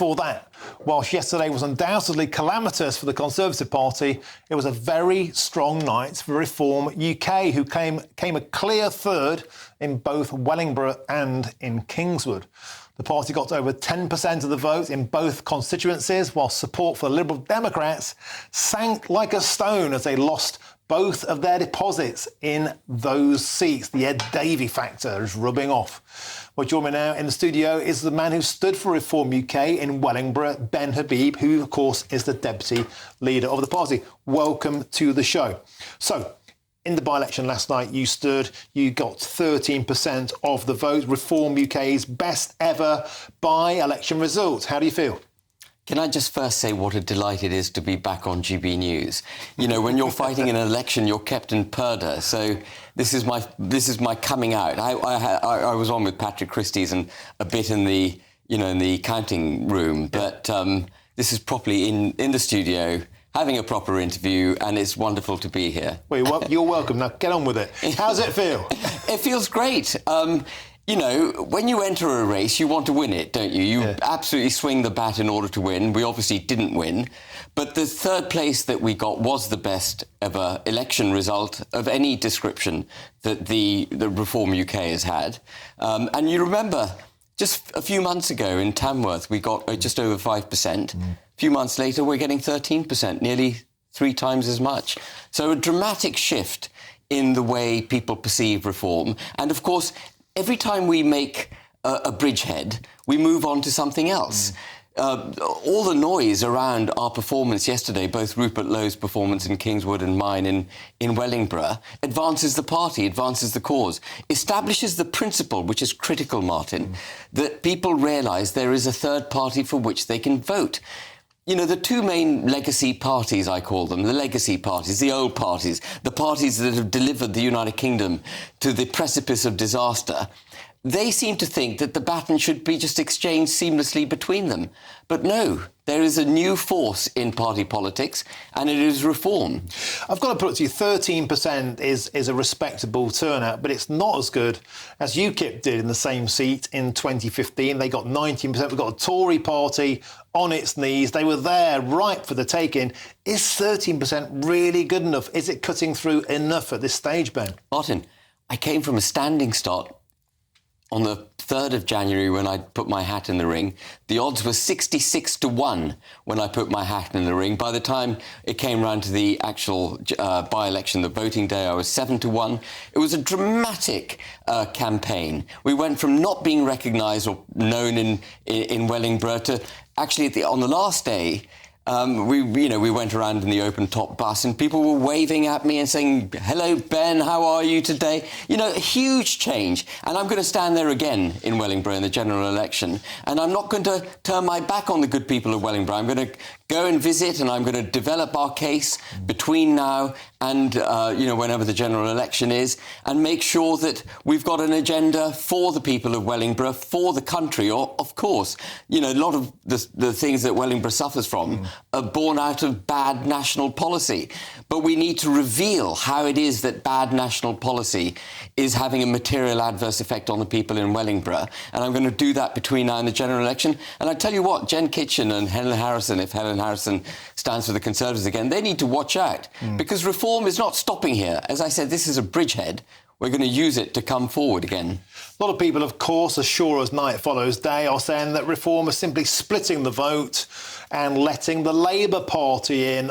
before that. Whilst yesterday was undoubtedly calamitous for the Conservative Party, it was a very strong night for Reform UK, who came a clear third in both Wellingborough and in Kingswood. The party got over 10% of the vote in both constituencies, while support for the Liberal Democrats sank like a stone as they lost both of their deposits in those seats. The Ed Davey factor is rubbing off. Well, joining me now in the studio is the man who stood for Reform UK in Wellingborough, Ben Habib, who, of course, is the deputy leader of the party. Welcome to the show. So, in the by-election last night, you got 13% of the vote, Reform UK's best ever by-election result. How do you feel? Can I just first say what a delight it is to be back on GBNews? You know, when you're fighting an election, you're kept in purdah. So this is my coming out. I was on with Patrick Christie's and a bit in the counting room, but this is properly in the studio, having a proper interview, and it's wonderful to be here. Well, you're welcome. Now, get on with it. How does it feel? It feels great. You know, when you enter a race, you want to win it, don't you? You absolutely swing the bat in order to win. We obviously didn't win. But the third place that we got was the best ever election result of any description that the Reform UK has had. And you remember, just a few months ago in Tamworth, we got just over 5%. A few months later, we're getting 13%, nearly 3 times as much. So a dramatic shift in the way people perceive reform. And of course, every time we make a bridgehead, we move on to something else. All the noise around our performance yesterday, both Rupert Lowe's performance in Kingswood and mine in Wellingborough, advances the party, advances the cause, establishes the principle, which is critical, Martin, that people realise there is a third party for which they can vote. You know, the two main legacy parties, I call them, the legacy parties, the old parties, the parties that have delivered the United Kingdom to the precipice of disaster, they seem to think that the baton should be just exchanged seamlessly between them. But no, there is a new force in party politics, and it is reform. I've got to put it to you, 13% is a respectable turnout, but it's not as good as UKIP did in the same seat in 2015. They got 19%. We've got a Tory party on its knees. They were there ripe for the taking. Is 13% really good enough? Is it cutting through enough at this stage, Ben? Martin, I came from a standing start on the 3rd of January when I put my hat in the ring. The odds were 66-1 when I put my hat in the ring. By the time it came round to the actual by-election, the voting day, I was 7-1. It was a dramatic campaign. We went from not being recognised or known in Wellingborough to actually on the last day, we went around in the open-top bus and people were waving at me and saying, "Hello, Ben, how are you today?" You know, a huge change. And I'm going to stand there again in Wellingborough in the general election. And I'm not going to turn my back on the good people of Wellingborough. I'm going to go and visit, and I'm going to develop our case between now and, whenever the general election is, and make sure that we've got an agenda for the people of Wellingborough, for the country. Or, of course, you know, a lot of the things that Wellingborough suffers from are born out of bad national policy. But we need to reveal how it is that bad national policy is having a material adverse effect on the people in Wellingborough. And I'm going to do that between now and the general election. And I tell you what, Jen Kitchen and Helen Harrison, if Helen Harrison stands for the Conservatives again, they need to watch out. Because reform is not stopping here. As I said, this is a bridgehead. We're going to use it to come forward again. A lot of people, of course, as sure as night follows day, are saying that reform is simply splitting the vote and letting the Labour Party in.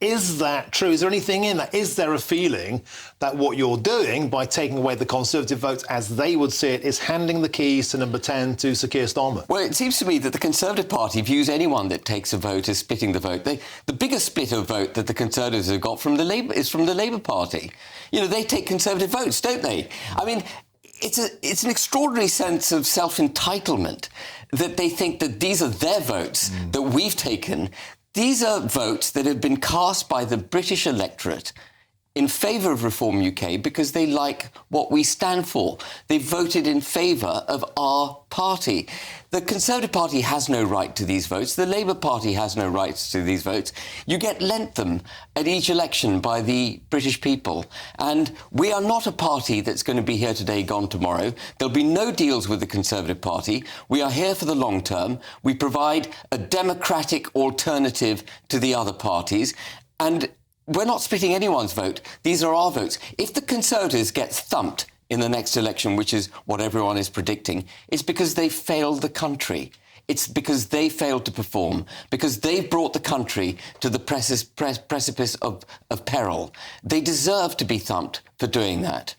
Is that true? Is there anything in that? Is there a feeling that what you're doing by taking away the Conservative votes, as they would see it, is handing the keys to number 10 to Sir Keir Starmer? Well, it seems to me that the Conservative Party views anyone that takes a vote as splitting the vote. The biggest split of vote that the Conservatives have got from the Labour Party. You know, they take Conservative votes, don't they? I mean, it's an extraordinary sense of self-entitlement that they think that these are their votes that we've taken. These are votes that have been cast by the British electorate in favour of Reform UK because they like what we stand for. They voted in favour of our party. The Conservative Party has no right to these votes. The Labour Party has no rights to these votes. You get lent them at each election by the British people. And we are not a party that's going to be here today, gone tomorrow. There'll be no deals with the Conservative Party. We are here for the long term. We provide a democratic alternative to the other parties. And we're not splitting anyone's vote. These are our votes. If the Conservatives get thumped in the next election, which is what everyone is predicting, it's because they failed the country. It's because they failed to perform, because they've brought the country to the precipice of peril. They deserve to be thumped for doing that.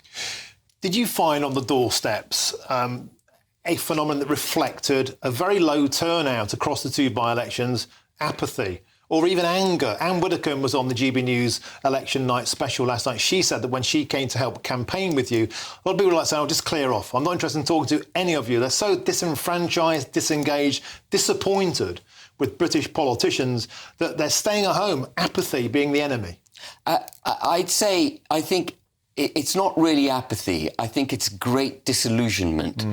Did you find on the doorsteps a phenomenon that reflected a very low turnout across the two by-elections, apathy, or even anger? Anne Widdecombe was on the GBNews election night special last night. She said that when she came to help campaign with you, a lot of people were like saying, "I'll just clear off. I'm not interested in talking to any of you." They're so disenfranchised, disengaged, disappointed with British politicians that they're staying at home, apathy being the enemy. I'd say, I think it's not really apathy. I think it's great disillusionment.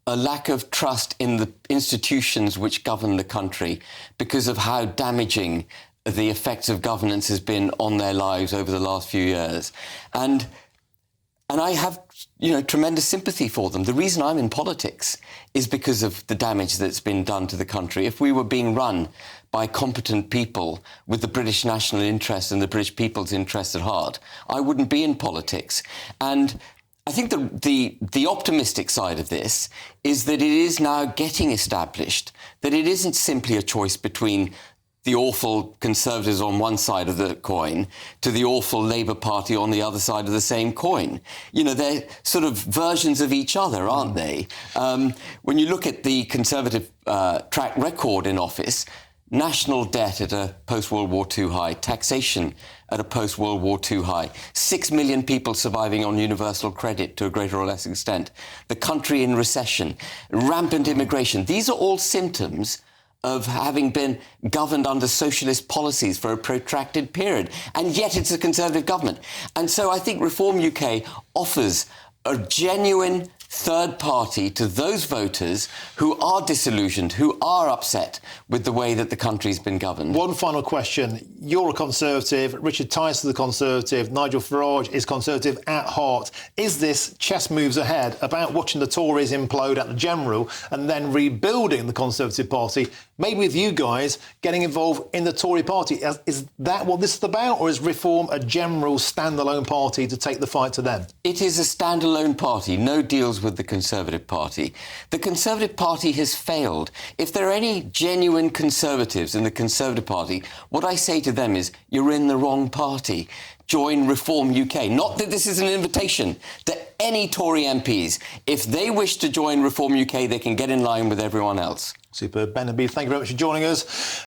A lack of trust in the institutions which govern the country because of how damaging the effects of governance has been on their lives over the last few years. And I have, tremendous sympathy for them. The reason I'm in politics is because of the damage that's been done to the country. If we were being run by competent people with the British national interest and the British people's interest at heart, I wouldn't be in politics. And I think the optimistic side of this is that it is now getting established, that it isn't simply a choice between the awful Conservatives on one side of the coin to the awful Labour Party on the other side of the same coin. They're sort of versions of each other, aren't they? When you look at the Conservative track record in office, national debt at a post-World War II high, taxation at a post-World War II high, 6 million people surviving on universal credit to a greater or less extent, the country in recession, rampant immigration. These are all symptoms of having been governed under socialist policies for a protracted period. And yet it's a Conservative government. And so I think Reform UK offers a genuine third party to those voters who are disillusioned, who are upset with the way that the country's been governed. One final question. You're a Conservative, Richard Tice is a Conservative, Nigel Farage is Conservative at heart. Is this chess moves ahead about watching the Tories implode at the General and then rebuilding the Conservative Party, maybe with you guys getting involved in the Tory party? Is that what this is about, or is Reform a general standalone party to take the fight to them? It is a standalone party, no deals with the Conservative Party. The Conservative Party has failed. If there are any genuine Conservatives in the Conservative Party, what I say to them is, you're in the wrong party. Join Reform UK. Not that this is an invitation to any Tory MPs. If they wish to join Reform UK, they can get in line with everyone else. Super. Ben Habib, thank you very much for joining us.